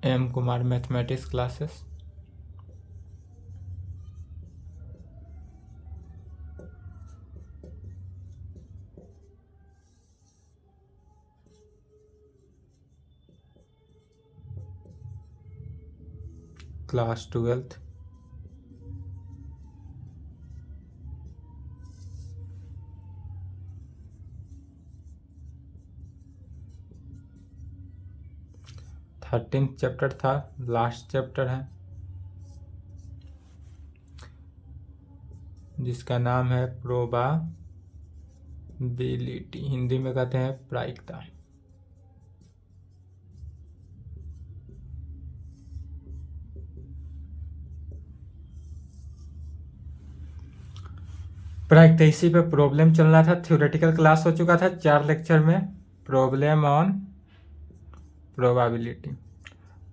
M Kumar mathematics classes. Class 12th। Thirteenth chapter था, last chapter है, जिसका नाम है प्रोबाबिलिटी, हिंदी में कहते हैं प्रायिकता। प्रायिकता, इसी पे प्रॉब्लम चल रहा था। थ्योरेटिकल क्लास हो चुका था 4 लेक्चर में। Problem on probability.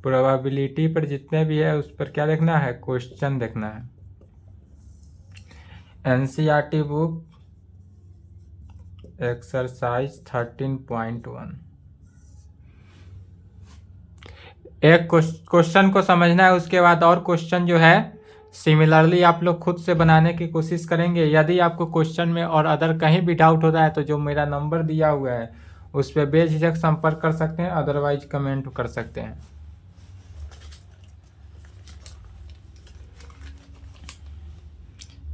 प्रोबाबिलिटी पर जितने भी है उस पर क्या देखना है, क्वेश्चन देखना है। NCERT book exercise 13.1। एक क्वेश्चन को समझना है, उसके बाद और क्वेश्चन जो है सिमिलरली आप लोग खुद से बनाने की कोशिश करेंगे। यदि आपको क्वेश्चन में और अदर कहीं भी डाउट होता है तो जो मेरा नंबर दिया हुआ है उस पर बेझिझक संपर्क कर सकते हैं, अदरवाइज कमेंट कर सकते हैं।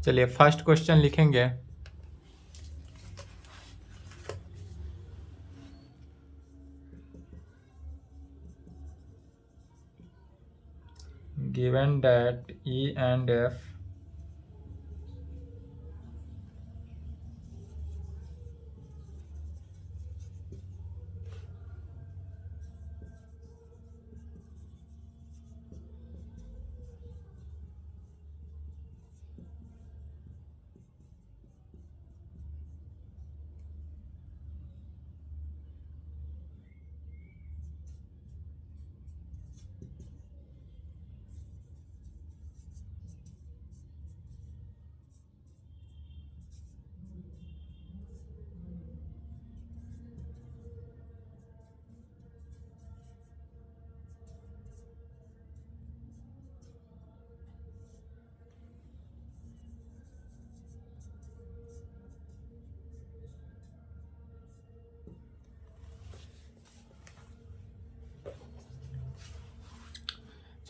चलिए फर्स्ट क्वेश्चन लिखेंगे। Given that E and F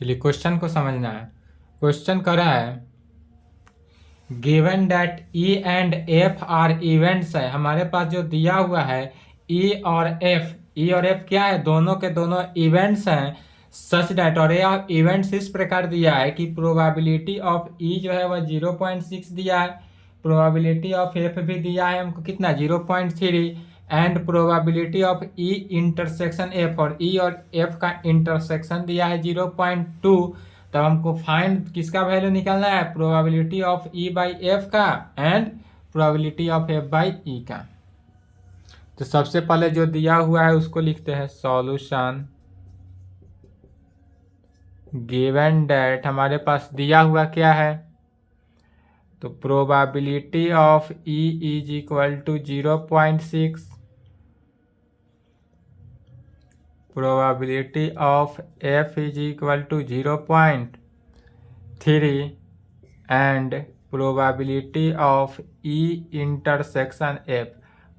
चलिए क्वेश्चन को समझना है। क्वेश्चन कर रहा है given that E and F are events है। हमारे पास जो दिया हुआ है E और F क्या है, दोनों के दोनों इवेंट्स हैं। सच दैट, और यह इवेंट्स इस प्रकार दिया है कि प्रोबेबिलिटी ऑफ E जो है वह 0.6 दिया है, प्रोबेबिलिटी ऑफ F भी दिया है हमको कितना 0.3, and probability of E intersection F, और E और F का इंटरसेक्शन दिया है 0.2। तब हमको फाइंड किसका वैल्यू निकालना है, probability of E by F का and probability of F by E का। तो सबसे पहले जो दिया हुआ है उसको लिखते हैं सॉल्यूशन। गिवन दैट हमारे पास दिया हुआ क्या है, तो probability of E is equal to 0.6, probability of F is equal to 0.3 and probability of E intersection F,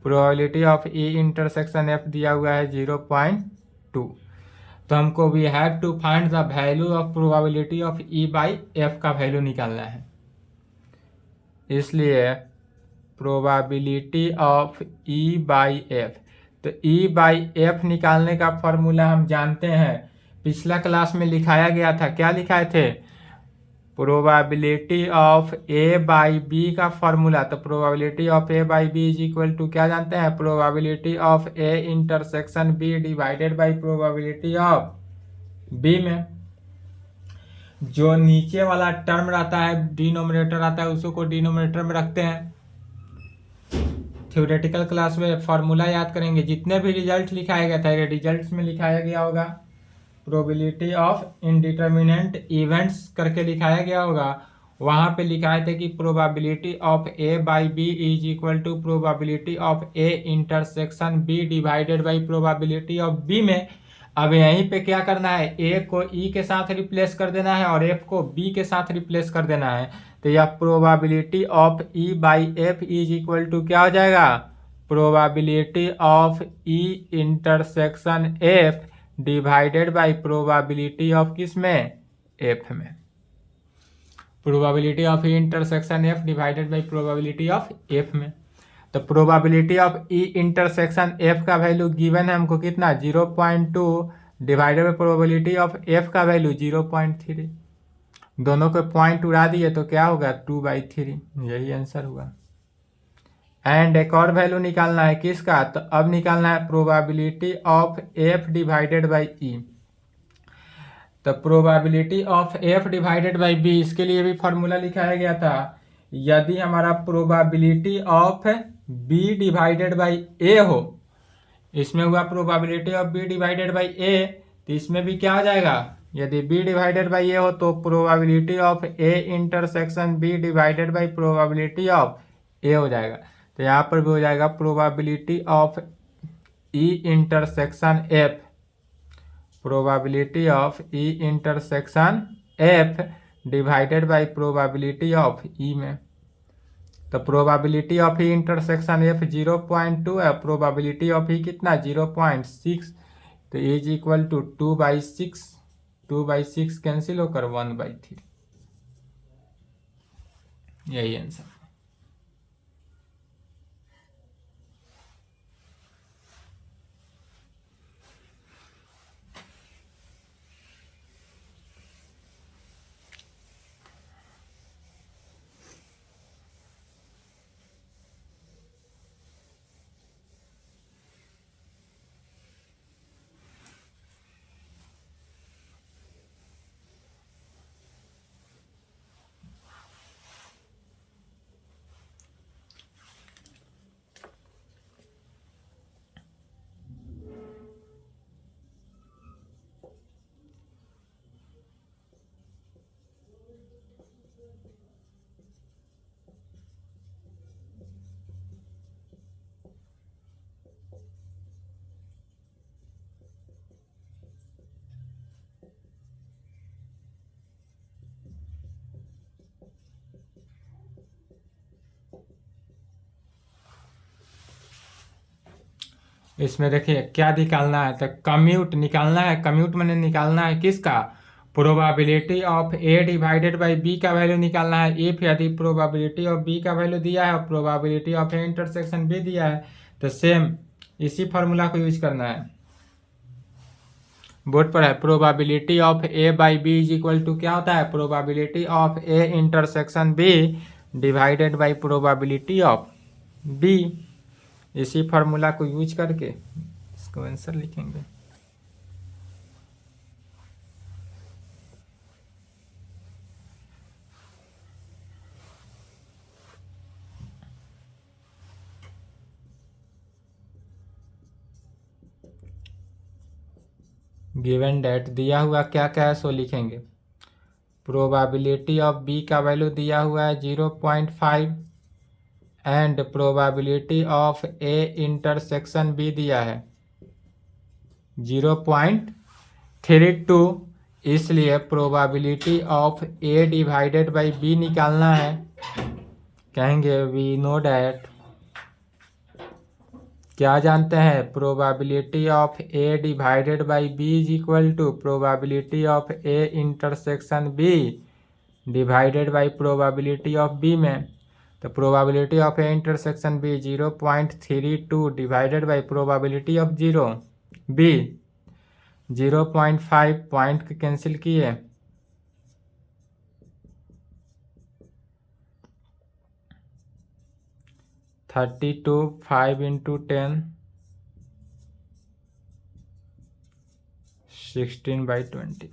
probability of E intersection F दिया हुआ है 0.2। तो हमको we have to find the value of probability of E by F का value निकालना है। इसलिए probability of E by F, तो E बाई F निकालने का फॉर्मूला हम जानते हैं, पिछला क्लास में लिखाया गया था। क्या लिखाए थे, probability of A by B का फॉर्मूला। तो probability of A by B is equal to क्या जानते हैं, probability of A intersection B divided by probability of B में जो नीचे वाला टर्म रहता है, डिनोमिनेटर आता है, उसको डिनोमिनेटर में रखते हैं। थ्योरेटिकल क्लास में फॉर्मूला याद करेंगे, जितने भी रिजल्ट लिखाया गया था रिजल्ट्स में लिखाया गया होगा, प्रोबेबिलिटी ऑफ इंडिटरमिनेंट इवेंट्स करके लिखाया गया होगा। वहां पे लिखाए थे कि probability of A by B is equal to probability of A intersection B divided by probability of B में अब यहीं पे क्या करना है, ए को ई के साथ रिप्लेस कर देना है और एफ को बी के साथ रिप्लेस कर देना है। तो यह probability of E by F is equal to क्या हो जाएगा, probability of E intersection F divided by probability of किस में, एफ में। Probability of E intersection F divided by probability of F में। तो probability of E intersection F का value given है हमको कितना, 0.2 divided by probability of F का वैल्यू 0.3। दोनों को पॉइंट उड़ा दिए तो क्या होगा, 2/3, यही आंसर हुआ। एंड एक और वैल्यू निकालना है किसका, तो अब निकालना है probability of F divided by E. तो probability of F divided by B, इसके लिए भी फॉर्मूला लिखाया गया था। यदि हमारा probability of B divided by A हो, इसमें हुआ probability of B divided by A, तो इसमें भी क्या हो जाएगा, यदि बी डिवाइडेड बाई ए हो तो probability of A intersection B divided by probability of A हो जाएगा। तो यहाँ पर भी हो जाएगा probability of E intersection F, probability of E intersection F divided by probability of E में। तो probability of E intersection F 0.2 है, प्रोबेबिलिटी ऑफ ई कितना 0.6, तो इज इक्वल टू 2/6, 2/6 कैंसिल होकर 1/3, यही आंसर। इसमें देखिए क्या निकालना है, तो कम्यूट निकालना है। कम्यूट मैंने निकालना है किसका, probability of A divided by B का वैल्यू निकालना है। इफ यदि प्रोबेबिलिटी ऑफ बी का वैल्यू दिया है और probability of A intersection B दिया है, तो सेम इसी फॉर्मूला को यूज करना है। बोर्ड पर है probability of A by B is equal to क्या होता है, probability of A intersection B divided by probability of B. इसी फार्मूला को यूज करके इसको आंसर लिखेंगे। गिवन डेट दिया हुआ क्या क्या है सो लिखेंगे। प्रोबेबिलिटी ऑफ बी का वैल्यू दिया हुआ है 0.5 and probability of A intersection B दिया है 0.32, इसलिए probability of A divided by B निकालना है। कहेंगे वी नो डैट, क्या जानते हैं, probability of A divided by B is equal to probability of A intersection B divided by probability of B में। तो probability of A intersection B 0.32 divided by probability of 0 B 0.5, point cancel किए, 32, 5 into 10, 16/25।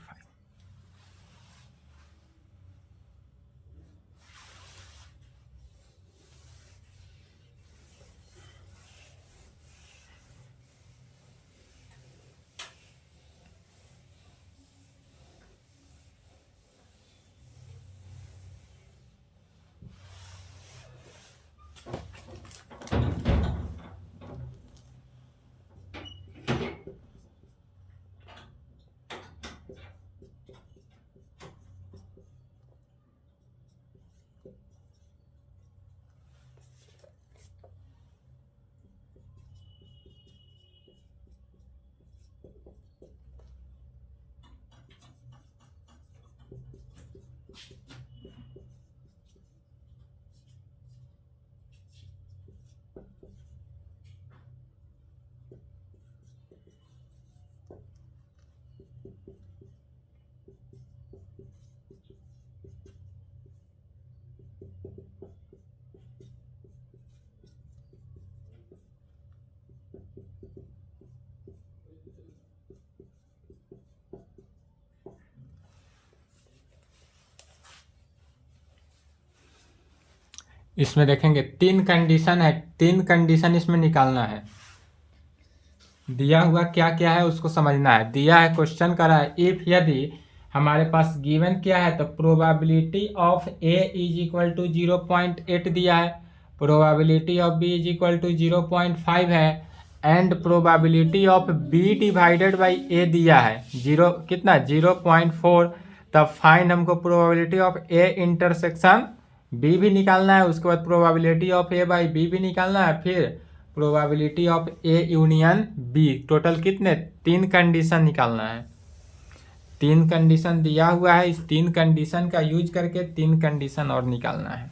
इसमें देखेंगे 3 condition है, 3 condition इसमें निकालना है। दिया हुआ क्या क्या है उसको समझना है। दिया है, क्वेश्चन करा है, इफ यदि हमारे पास गिवन क्या है, तो probability of A is equal to 0.8 दिया है, probability of B is equal to 0.5 है, and probability of B divided by A दिया है जीरो कितना 0.4। तब फाइंड हमको probability of A intersection B भी निकालना है, उसके बाद probability of A by B भी निकालना है, फिर probability of A union B. Total कितने 3 कंडीशन निकालना है। 3 कंडीशन दिया हुआ है, इस 3 कंडीशन का यूज करके 3 कंडीशन और निकालना है।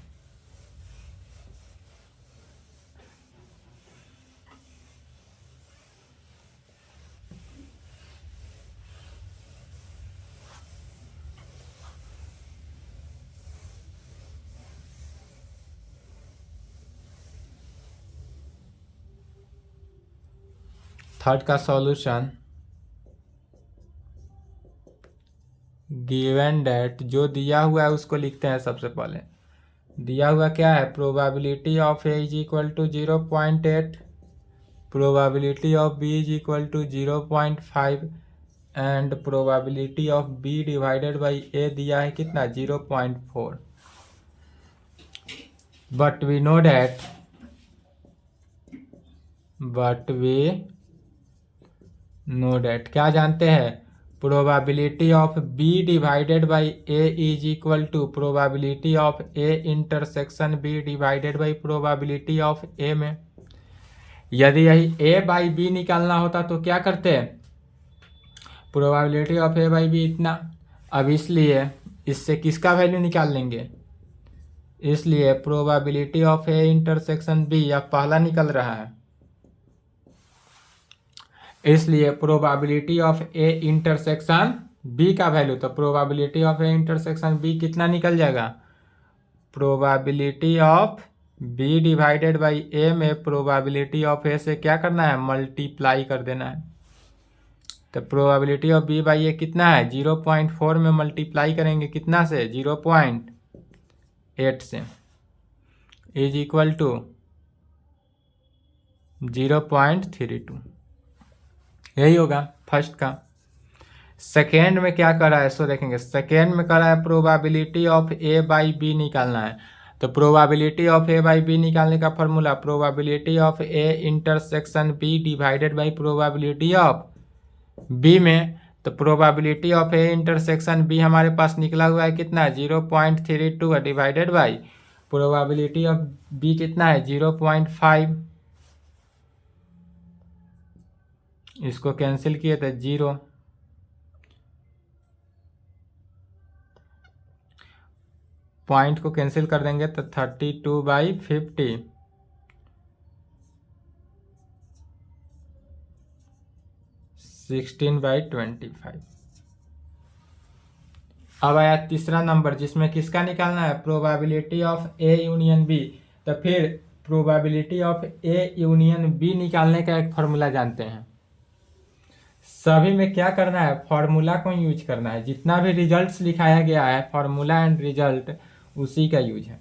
थर्ड का सॉल्यूशन, गिवन डेट जो दिया हुआ है उसको लिखते हैं। सबसे पहले दिया हुआ क्या है, probability of A is equal to 0.8, probability of B is equal to 0.5 and probability of B divided by A दिया है कितना 0.4। बट वी नो डेट क्या जानते हैं, probability of B divided by A is equal to probability of A intersection B divided by probability of A में। यदि यही ए by B निकालना होता तो क्या करते हैं, probability of A by B इतना। अब इसलिए इससे किसका वैल्यू निकाल लेंगे, इसलिए probability of A intersection B अब पहला निकल रहा है, इसलिए probability of A intersection B का वैल्यू, तो probability of A intersection B कितना निकल जाएगा, probability of B divided by A में प्रोबेबिलिटी ऑफ ए से क्या करना है, मल्टीप्लाई कर देना है। तो प्रोबेबिलिटी ऑफ बी बाई ए कितना है, 0.4 में मल्टीप्लाई करेंगे कितना से, 0.8 से, इज इक्वल टू 0.32। यही होगा फर्स्ट का। सेकेंड में क्या करा है सो देखेंगे, सेकेंड में करा है probability of A by B निकालना है। तो probability of A by B निकालने का formula, probability of A intersection B divided by probability of B में। तो probability of A intersection B हमारे पास निकला हुआ है कितना है 0.32 है, divided by probability of B कितना है 0.5, इसको कैंसिल किए थे 0, पॉइंट को कैंसिल कर देंगे तो 32/50, 16/25। अब आया तीसरा नंबर जिसमें किसका निकालना है, probability of A union B. तो फिर probability of A union B निकालने का एक फॉर्मूला जानते हैं। सभी में क्या करना है, फॉर्मूला को यूज करना है। जितना भी रिजल्ट्स लिखाया गया है फॉर्मूला एंड रिजल्ट उसी का यूज है।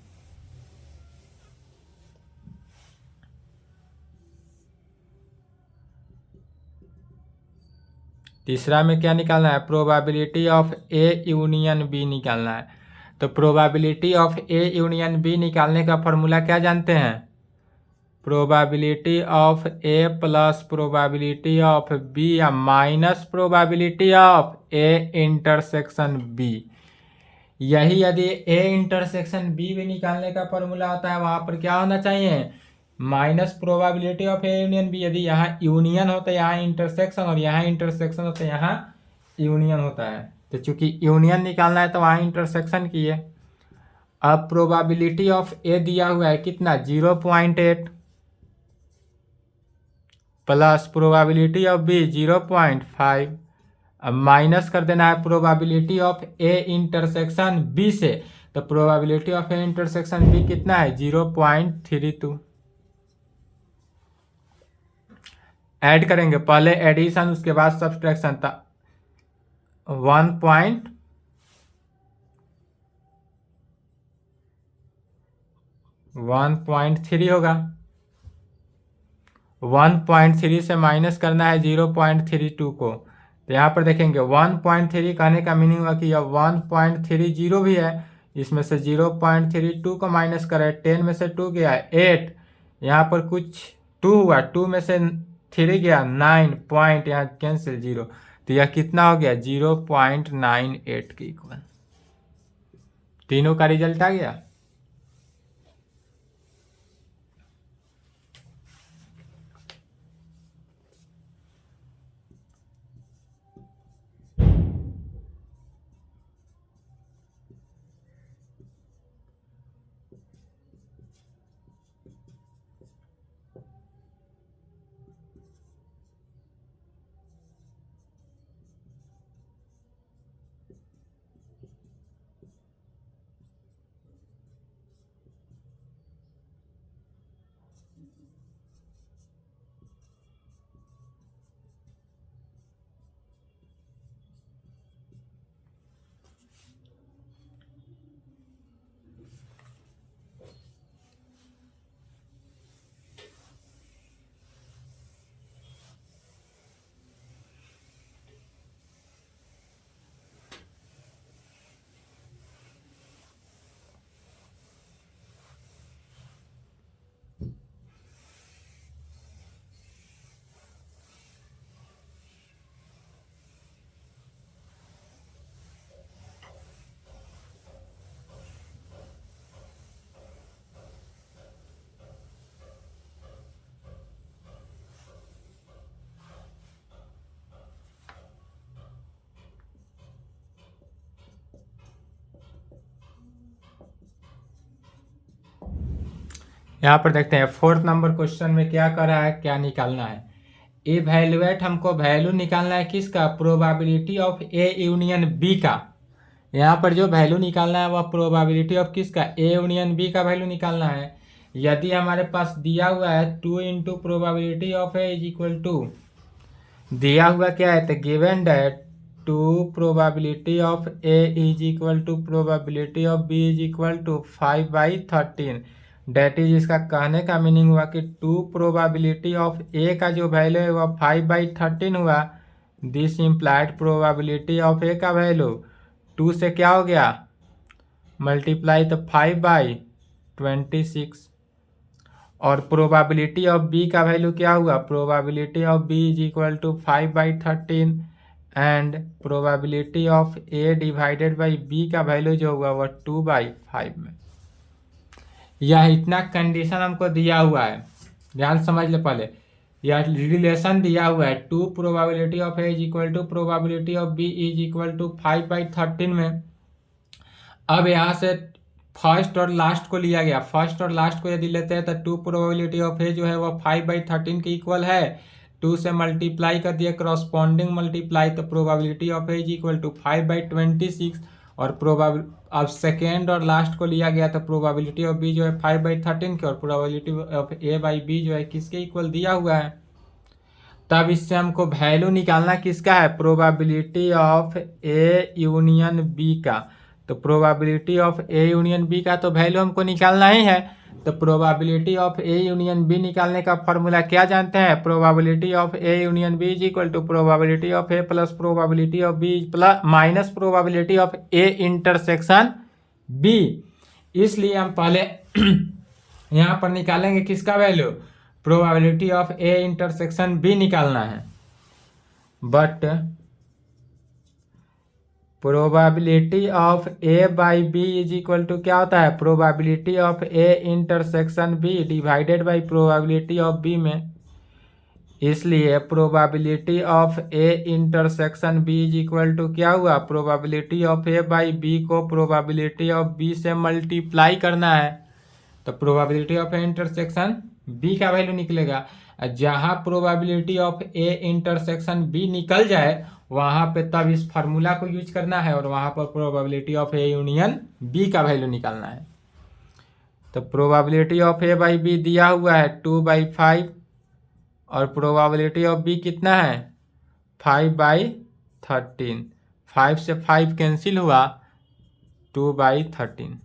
तीसरा में क्या निकालना है, probability of A union B निकालना है। तो probability of A union B निकालने का फॉर्मूला क्या जानते हैं, probability of A plus probability of B या minus probability of A intersection B. यही यदि ए इंटरसेक्शन बी भी निकालने का फॉर्मूला होता है, वहां पर क्या होना चाहिए, minus probability of A union B. यदि यहाँ यूनियन होता है यहाँ इंटरसेक्शन, और यहाँ इंटरसेक्शन होता है यहाँ यूनियन होता है। तो चूंकि यूनियन निकालना है तो वहाँ इंटरसेक्शन किए। अब प्रोबेबिलिटी ऑफ ए दिया हुआ है कितना 0.8 प्लस प्रोबेबिलिटी ऑफ बी 0.5। अब माइनस कर देना है probability of A intersection B से। तो probability of A intersection B कितना है 0.32। ऐड करेंगे, पहले एडिशन उसके बाद सब्सट्रैक्शन था 1 1.3 होगा। 1.3 से माइनस करना है 0.32 को, तो यहाँ पर देखेंगे 1.3 कहने का मीनिंग हुआ कि यह 1.30 भी है, इसमें से 0.32 को माइनस करें, 10 में से 2 गया 8, यहाँ पर कुछ 2 हुआ, 2 में से 3 गया 9 पॉइंट, यहाँ कैंसिल 0, तो यह कितना हो गया 0.98 के इक्वल। तीनों का रिजल्ट आ गया। यहाँ पर देखते हैं 4th नंबर क्वेश्चन में क्या कर रहा है, क्या निकालना है। इवैल्यूएट, हमको वैल्यू निकालना है किसका, probability of A union B का। यहाँ पर जो वैल्यू निकालना है वह प्रोबेबिलिटी ऑफ किसका, ए यूनियन बी का वैल्यू निकालना है। यदि हमारे पास दिया हुआ है 2 into probability of A is equal to, दिया हुआ क्या है, तो given that 2 probability of A is equal to probability of B is equal to 5/13, that is, इसका कहने का मीनिंग हुआ कि 2 प्रोबेबिलिटी ऑफ ए का जो वैल्यू है वह 5/13 हुआ। This implied probability of A का वैल्यू 2 से क्या हो गया मल्टीप्लाई, तो 5/26, और प्रोबेबिलिटी ऑफ बी का वैल्यू क्या हुआ, probability of B is equal to 5/13 and probability of A divided by B का वैल्यू जो हुआ वह 2/5 में। यह इतना कंडीशन हमको दिया हुआ है, ध्यान समझ ले पहले, यह रिलेशन दिया हुआ है 2 probability of A is equal to probability of B is equal to 5/13 में। अब यहाँ से फर्स्ट और लास्ट को लिया गया, फर्स्ट और लास्ट को यदि लेते हैं तो 2 प्रोबेबिलिटी ऑफ ए जो है वह 5/13 के इक्वल है, 2 से मल्टीप्लाई कर दिया करॉस्पॉन्डिंग मल्टीप्लाई, तो probability of A is equal to 5/26, और अब सेकेंड और लास्ट को लिया गया तो प्रोबेबिलिटी ऑफ बी जो है 5/13 के, और probability of A by B जो है किसके इक्वल दिया हुआ है। तब इससे हमको वैल्यू निकालना किसका है, probability of A union B का। तो probability of A union B का तो वैल्यू हमको निकालना ही है, तो probability of A union B निकालने का फॉर्मूला क्या जानते हैं, probability of A union B is equal to probability of A plus probability of B plus minus probability of A intersection B. इसलिए हम पहले यहाँ पर निकालेंगे किसका value, probability of A intersection B निकालना है, but probability of A by B is equal to क्या होता है, probability of A intersection B divided by probability of B में। इसलिए probability of A intersection B is equal to क्या हुआ, probability of A by B को probability of B से multiply करना है, तो probability of A intersection B का वैल्यू निकलेगा। जहाँ probability of A intersection B निकल जाए वहाँ पे तब इस फार्मूला को यूज करना है, और वहाँ पर probability of A union B का वैल्यू निकालना है। तो probability of A by B दिया हुआ है 2/5, और प्रोबेबिलिटी ऑफ बी कितना है 5/13, 5 से 5 कैंसिल हुआ 2/13।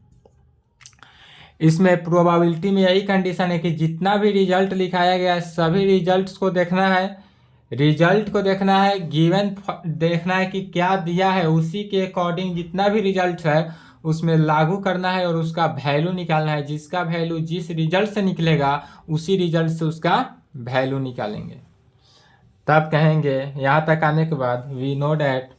इसमें प्रोबेबिलिटी में यही कंडीशन है कि जितना भी रिजल्ट लिखाया गया है सभी रिजल्ट्स को देखना है, रिजल्ट को देखना है, गिवन देखना है कि क्या दिया है, उसी के अकॉर्डिंग जितना भी रिजल्ट है उसमें लागू करना है और उसका वैल्यू निकालना है। जिसका वैल्यू जिस रिजल्ट से निकलेगा उसी रिजल्ट से उसका वैल्यू निकालेंगे। तब कहेंगे यहाँ तक आने के बाद we know that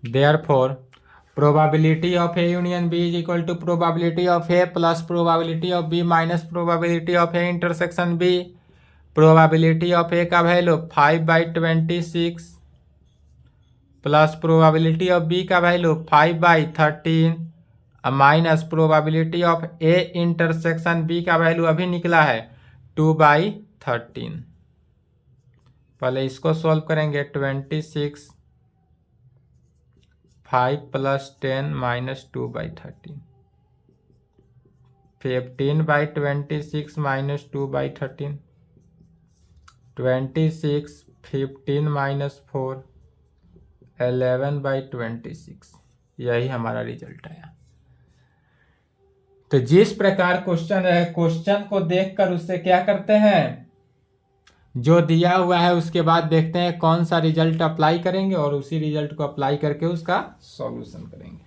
therefore probability of A union B is equal to probability of A plus probability of B minus probability of A intersection B। Probability of A का value 5/26 plus probability of B का value 5/13 minus probability of A intersection B का value अभी निकला है 2/13। पहले इसको solve करेंगे। 26 5 + 10 - 2/13 15/26 - 2/13 26 15 - 4 11/26 यही हमारा रिजल्ट आया। तो जिस प्रकार क्वेश्चन है क्वेश्चन को देखकर उससे क्या करते हैं, जो दिया हुआ है उसके बाद देखते हैं कौन सा रिजल्ट अप्लाई करेंगे और उसी रिजल्ट को अप्लाई करके उसका सॉल्यूशन करेंगे।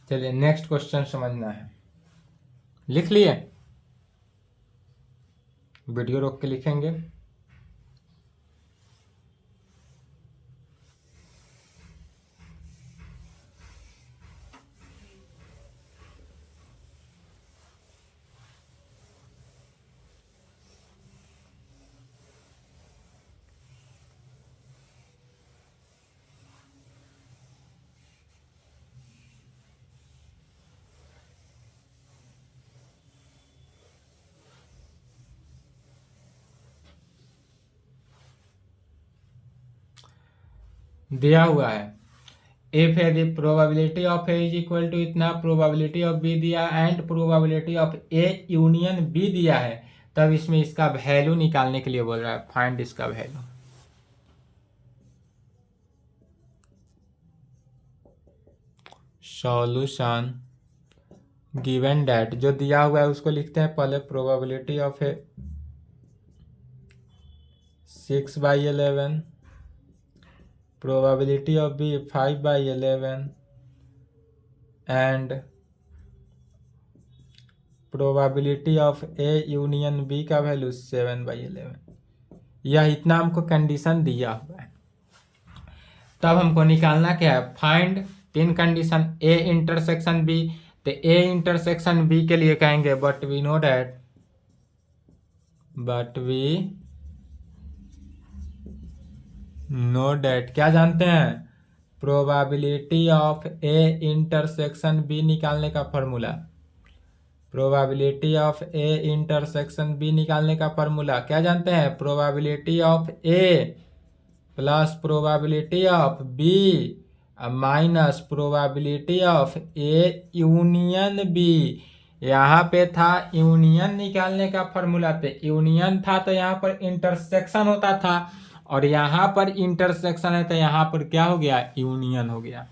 चलिए नेक्स्ट क्वेश्चन समझना है। लिख लिए? वीडियो रोक के लिखेंगे। दिया हुआ है इफ है the probability of A is equal to इतना, प्रोबेबिलिटी ऑफ बी दिया and probability of A union B दिया है, तब इसमें इसका वैल्यू निकालने के लिए बोल रहा है, फाइंड इसका वैल्यू। सॉल्यूशन गिवन डैट जो दिया हुआ है उसको लिखते हैं पहले। Probability of A 6/11, probability of B 5/11 and probability of A union B का वैल्यू 7/11। यह इतना हमको कंडीशन दिया हुआ है। तब हमको निकालना क्या है, फाइंड तीन कंडीशन A इंटरसेक्शन B। तो A इंटरसेक्शन B के लिए कहेंगे बट वी नो डैट क्या जानते हैं, probability of A intersection B निकालने का formula. Probability of A intersection B निकालने का फॉर्मूला क्या जानते हैं, probability of A plus probability of B minus probability of A union B. यहाँ पे था यूनियन निकालने का फॉर्मूला, तो यूनियन था तो यहाँ पर इंटरसेक्शन होता था, और यहाँ पर इंटरसेक्शन है तो यहाँ पर क्या हो गया, यूनियन हो गया।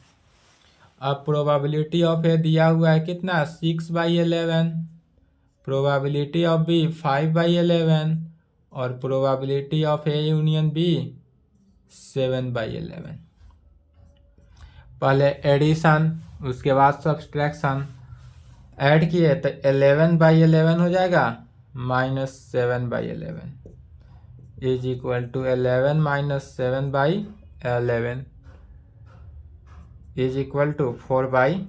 अब प्रोबेबिलिटी ऑफ ए दिया हुआ है कितना, 6/11 प्रोबेबिलिटी ऑफ बी 5/11 और probability of A union B 7/11। पहले एडिशन उसके बाद सब्सट्रैक्शन, ऐड किए तो 11/11 हो जाएगा -7/11 is equal to 11 - 7/11 is equal to 4/11।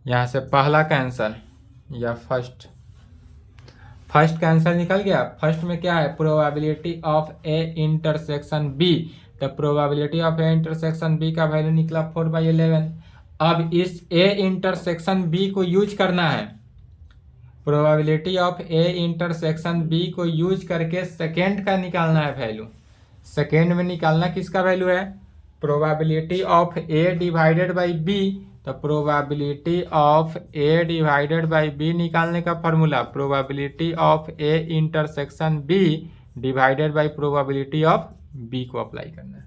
यहाँ से पहला कैंसल या फर्स्ट कैंसल निकल गया। फर्स्ट में क्या है, probability of A intersection B, तो probability of A intersection B का वैल्यू निकला 4/11। अब इस ए इंटरसेक्शन बी को यूज करना है, probability of A intersection B को यूज करके सेकेंड का निकालना है वैल्यू। सेकेंड में निकालना किसका वैल्यू है, probability of A divided by B, तो probability of A divided by B निकालने का formula probability of A intersection B divided by probability of B को अप्लाई करना है।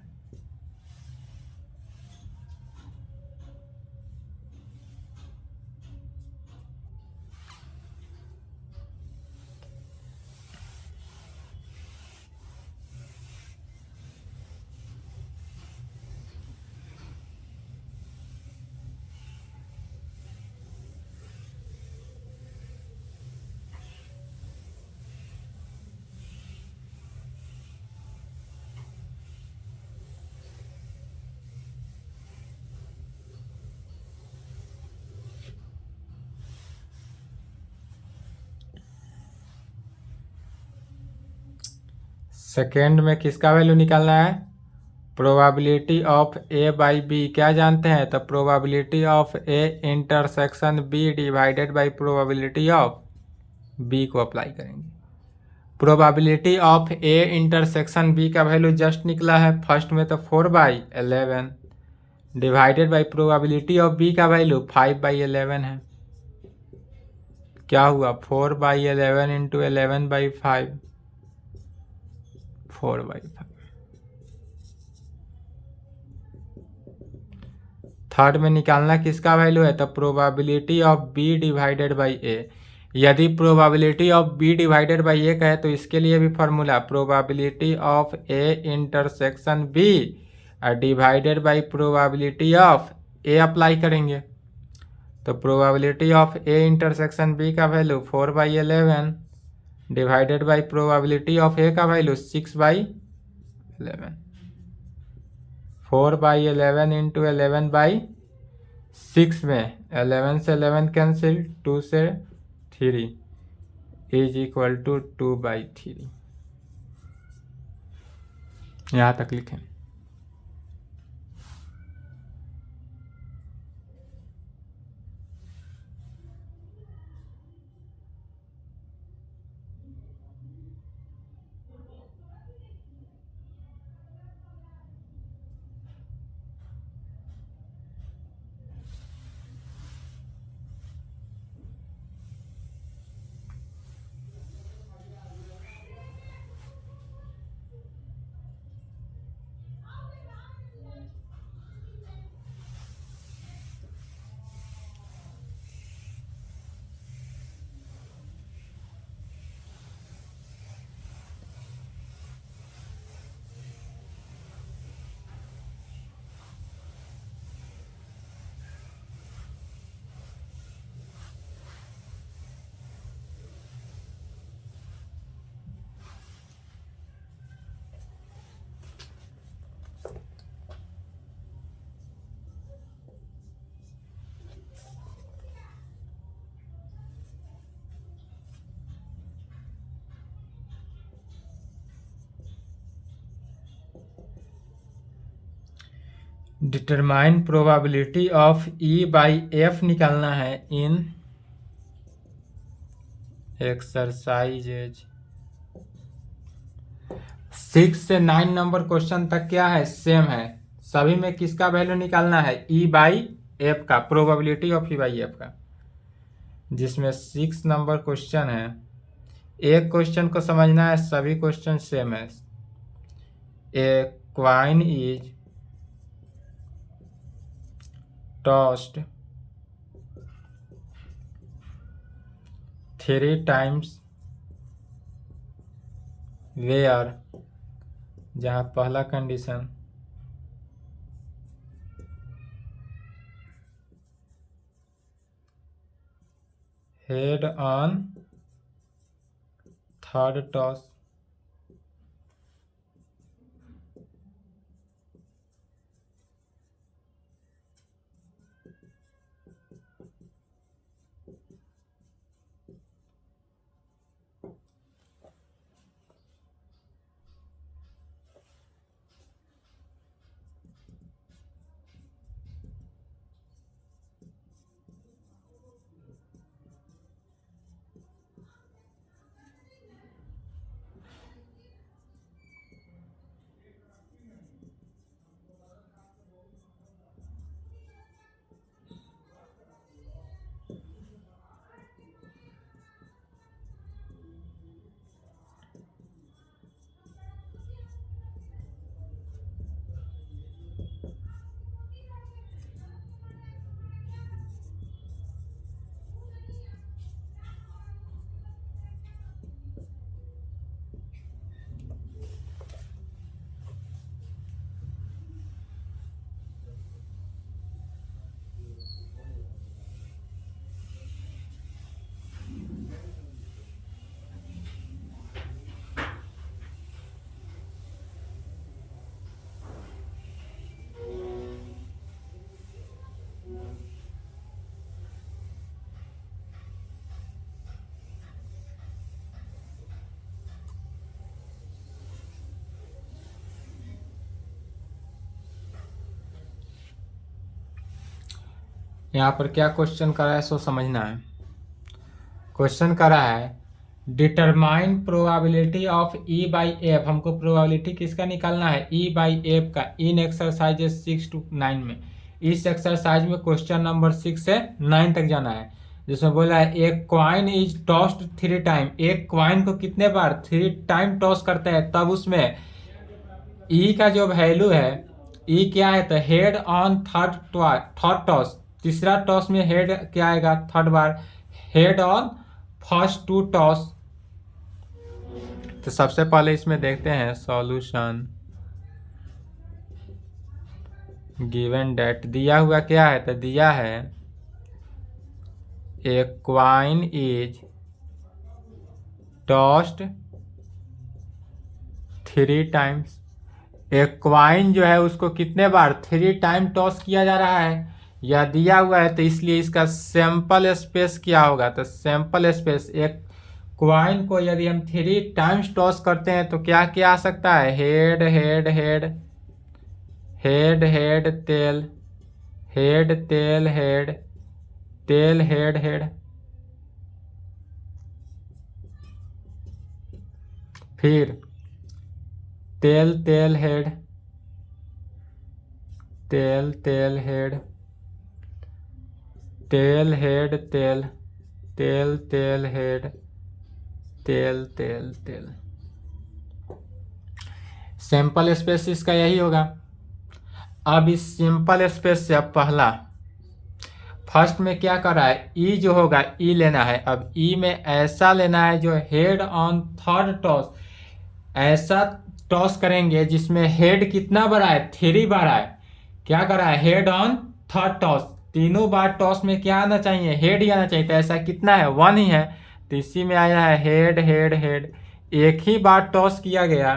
सेकेंड में किसका वैल्यू निकालना है, probability of A by B क्या जानते हैं, तो probability of A intersection B divided by probability of B को अप्लाई करेंगे। Probability of A intersection B का वैल्यू जस्ट निकला है फर्स्ट में, तो 4/11 divided by probability of B का वैल्यू 5/11 है। क्या हुआ, 4/11 इंटू 11/5 4/5। थर्ड में निकालना किसका वैल्यू है, तो probability of B divided by A. यदि probability of B divided by A का है तो इसके लिए भी formula probability of A intersection B divided by probability of A apply करेंगे। तो probability of A intersection B का value 4/11 divided by probability of A का वैल्यू 6/11। 4/11 इंटू 11/6 में 11 से 11 कैंसिल, 2 से 3 इज इक्वल टू 2/3। यहाँ तक लिखें। Determine probability of E by F निकालना है इन एक्सरसाइजेज 6 से 9 नंबर क्वेश्चन तक क्या है, सेम है। सभी में किसका वैल्यू निकालना है, ई बाई एफ का, probability of E by F का। जिसमें 6 नंबर क्वेश्चन है, एक क्वेश्चन को समझना है, सभी क्वेश्चन सेम है। A coin is tossed 3 times where, जहाँ पहला condition head on third toss, यहाँ पर क्या क्वेश्चन करा है सो समझना है। क्वेश्चन करा है determine probability of E by F, हमको प्रोबेबिलिटी किसका निकालना है, ई बाई एफ का, इन एक्सरसाइजेस 6 to 9 में। इस एक्सरसाइज में क्वेश्चन नंबर 6 से 9 तक जाना है, जिसमें बोला है एक क्वाइन इज टॉस्ड 3 टाइम, एक क्वाइन को कितने बार 3 टाइम टॉस करते हैं, तब उसमें ई का जो वैल्यू है, ई क्या है, तो हेड ऑन थर्ड टॉस, तीसरा टॉस में हेड क्या आएगा, third bar, head on first 2 toss. तो सबसे पहले इसमें देखते हैं सॉल्यूशन। गिवन डेट दिया हुआ क्या है, तो दिया है a coin is tossed 3 times, एक क्वाइन जो है उसको कितने बार 3 टाइम टॉस किया जा रहा है, यह दिया हुआ है, तो इसलिए इसका सैंपल स्पेस क्या होगा, तो सैंपल स्पेस, एक क्वाइन को यदि हम 3 टाइम्स टॉस करते हैं तो क्या क्या आ सकता है, head head head head head tail, head tail head, tail head head, फिर tail tail head, tail tail head, tail head tail, tail tail head, tail tail tail. Sample space इसका यही होगा। अब इस सिंपल स्पेस से अब पहला first में क्या कर रहा है, ई जो होगा ई लेना है। अब ई में ऐसा लेना है जो हेड ऑन थर्ड टॉस, ऐसा टॉस करेंगे जिसमें हेड कितना बड़ा है, 3 बार आए। क्या कर रहा है, हेड ऑन थर्ड टॉस, तीनों बार टॉस में क्या आना चाहिए, हेड ही आना चाहिए। तो ऐसा कितना है, 1 ही है, तो इसी में आया है हेड हेड हेड। एक ही बार टॉस किया गया,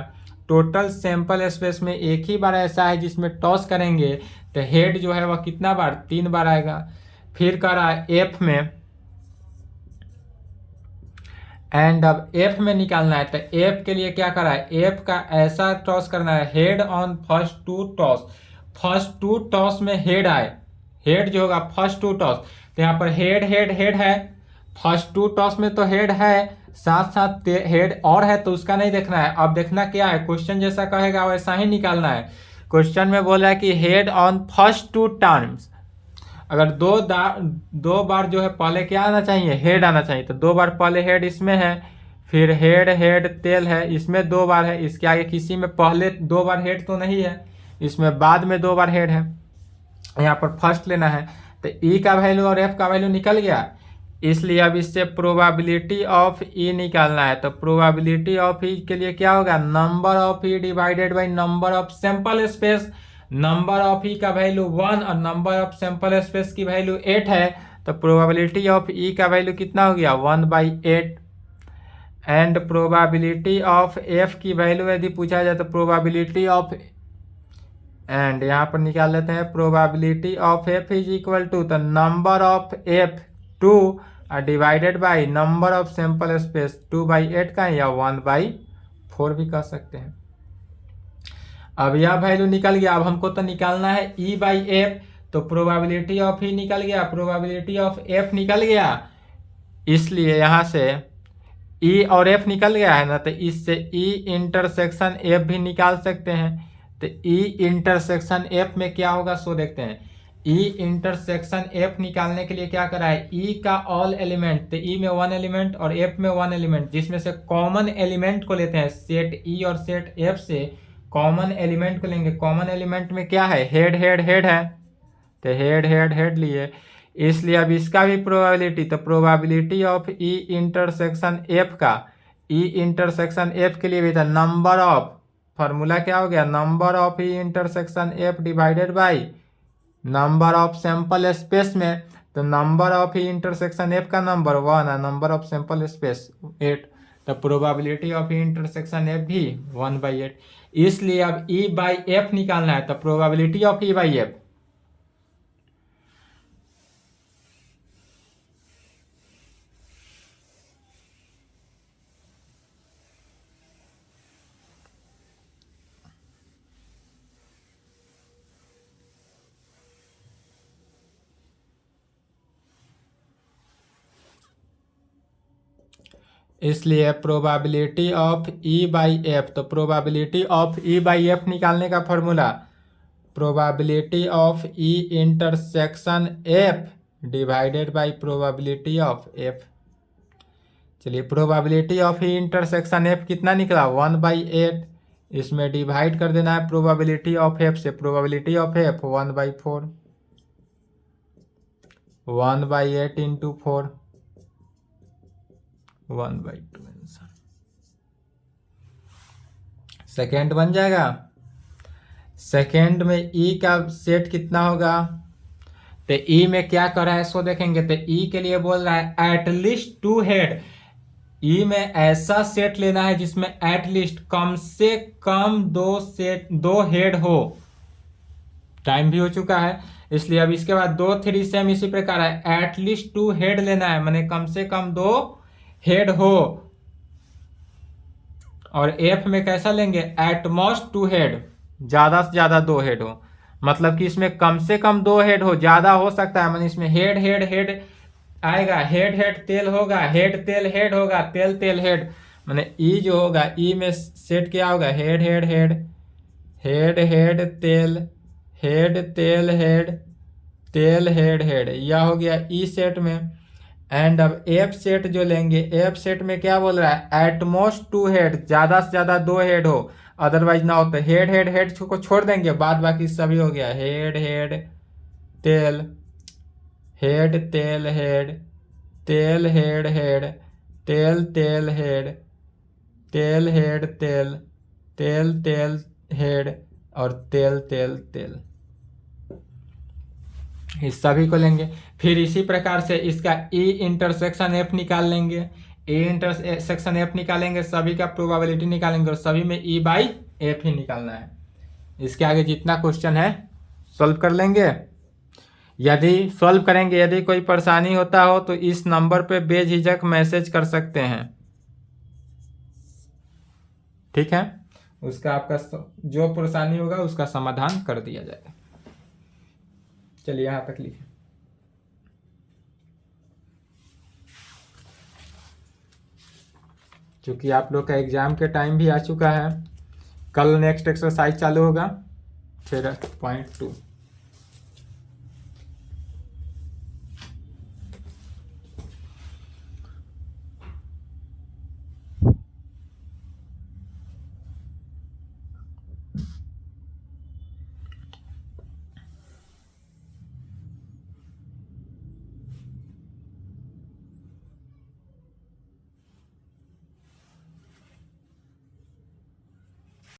टोटल सैंपल स्पेस में एक ही बार ऐसा है जिसमें टॉस करेंगे तो हेड जो है वह कितना बार, 3 बार आएगा। फिर कर रहा है एफ में, एंड अब एफ में निकालना है, तो एफ के लिए क्या कर रहा है, एफ का ऐसा टॉस करना है, head on first 2 toss, first 2 toss में हेड आए, हेड जो होगा फर्स्ट 2 टॉस, तो यहाँ पर हेड हेड हेड है, फर्स्ट 2 टॉस में तो हेड है, साथ साथ हेड और है तो उसका नहीं देखना है। अब देखना क्या है, क्वेश्चन जैसा कहेगा वैसा ही निकालना है। क्वेश्चन में बोला है कि हेड ऑन फर्स्ट 2 टाइम्स, अगर दो बार जो है पहले क्या आना चाहिए, हेड आना चाहिए, तो 2 बार पहले हेड इसमें है, फिर हेड हेड टेल है, इसमें 2 बार है, इसके आगे किसी में पहले 2 बार हेड तो नहीं है, इसमें बाद में 2 बार हेड है। यहाँ पर फर्स्ट लेना है, तो ई का वैल्यू और एफ का वैल्यू निकल गया। इसलिए अब इससे प्रोबेबिलिटी ऑफ ई निकालना है। तो प्रोबेबिलिटी ऑफ ई के लिए क्या होगा, number of E divided by number of sample space. Number of E का वैल्यू 1 और नंबर ऑफ सैंपल स्पेस की वैल्यू 8 है। तो प्रोबेबिलिटी ऑफ ई का वैल्यू कितना हो गया, 1/8। एंड प्रोबेबिलिटी ऑफ एफ की वैल्यू यदि पूछा जाए तो प्रोबेबिलिटी ऑफ, एंड यहाँ पर निकाल लेते हैं, probability of F is equal to तो number of F 2 divided by number of sample space 2/8 का, या 1/4 भी कह सकते हैं। अब यह वैल्यू निकल गया। अब हमको तो निकालना है ई बाई एफ। तो प्रोबेबिलिटी ऑफ ई निकल गया, प्रोबेबिलिटी ऑफ एफ निकल गया। इसलिए यहाँ से ई और एफ निकल गया है ना, तो इससे ई इंटरसेक्शन एफ भी निकाल सकते हैं। तो ई इंटरसेक्शन एफ में क्या होगा सो देखते हैं। ई इंटरसेक्शन एफ निकालने के लिए क्या करा है, ई का ऑल एलिमेंट, तो ई में 1 एलिमेंट और एफ में 1 एलिमेंट, जिसमें से कॉमन एलिमेंट को लेते हैं। सेट ई और सेट एफ से कॉमन एलिमेंट को लेंगे। कॉमन एलिमेंट में क्या है, हेड हेड हेड है, तो हेड हेड हेड लिए। इसलिए अब इसका भी प्रोबेबिलिटी, तो probability of E intersection F का, ई इंटरसेक्शन एफ के लिए भी था नंबर ऑफ, फार्मूला क्या हो गया, number of E intersection F divided by number of sample space में। तो number of E intersection F का नंबर 1 है, नंबर ऑफ सैंपल स्पेस 8। तो probability of E intersection F भी 1/8। इसलिए अब ई बाई एफ निकालना है। तो probability of E by F, इसलिए probability of E by F, तो probability of E by F निकालने का formula, probability of E intersection F divided by probability of F. चलिए probability of E intersection F कितना निकला, 1/8। इसमें divide कर देना है प्रोबेबिलिटी ऑफ एफ से। Probability of F 1/4, 1/8 into 4, 1/2 answer. Second बन जाएगा। सेकेंड में ई का सेट कितना होगा, तो ई में क्या कर रहा है सो देखेंगे। तो ई के लिए बोल रहा है एटलीस्ट 2 हेड। ई में ऐसा सेट लेना है जिसमें एटलीस्ट कम से कम 2 हेड हो। टाइम भी हो चुका है, इसलिए अब इसके बाद 2 3 सेम इसी प्रकार है। एटलीस्ट 2 हेड लेना है, माने कम से कम 2 हेड हो। और एफ में कैसा लेंगे, एटमोस्ट 2 हेड, ज्यादा से ज्यादा 2 हेड हो। मतलब कि इसमें कम से कम 2 हेड हो, ज्यादा हो सकता है, मतलब इसमें हेड हेड हेड आएगा, हेड हेड तेल होगा, हेड तेल हेड होगा, तेल तेल हेड। माने ई जो होगा, ई में सेट क्या होगा, head head head, head head तेल, हेड तेल हेड, तेल हेड हेड, यह हो गया ई सेट में। एंड अब एफ सेट जो लेंगे, एफ सेट में क्या बोल रहा है, एटमोस्ट 2 हेड, ज्यादा से ज्यादा 2 हेड हो, अदरवाइज ना हो। तो हेड हेड हेड को छोड़ देंगे, बाद बाकी सभी हो गया, हेड हेड तेल, हेड तेल हेड, तेल हेड हेड, तेल तेल हेड, तेल हेड तेल, तेल तेल हेड, और तेल तेल तेल, इस सभी को लेंगे। फिर इसी प्रकार से इसका ई इंटरसेक्शन एफ निकाल लेंगे। ए इंटरसेक्शन एफ निकालेंगे, सभी का प्रोबेबिलिटी निकालेंगे, और सभी में ई बाई एफ ही निकालना है। इसके आगे जितना क्वेश्चन है सॉल्व कर लेंगे। यदि सॉल्व करेंगे, यदि कोई परेशानी होता हो तो इस नंबर पे बेझिझक मैसेज कर सकते हैं, ठीक है। उसका आपका जो परेशानी होगा उसका समाधान कर दिया जाएगा। चलिए यहां तक लिखिए। क्योंकि आप लोग का एग्जाम के टाइम भी आ चुका है, कल नेक्स्ट एक्सरसाइज चालू होगा, फिर पॉइंट 2।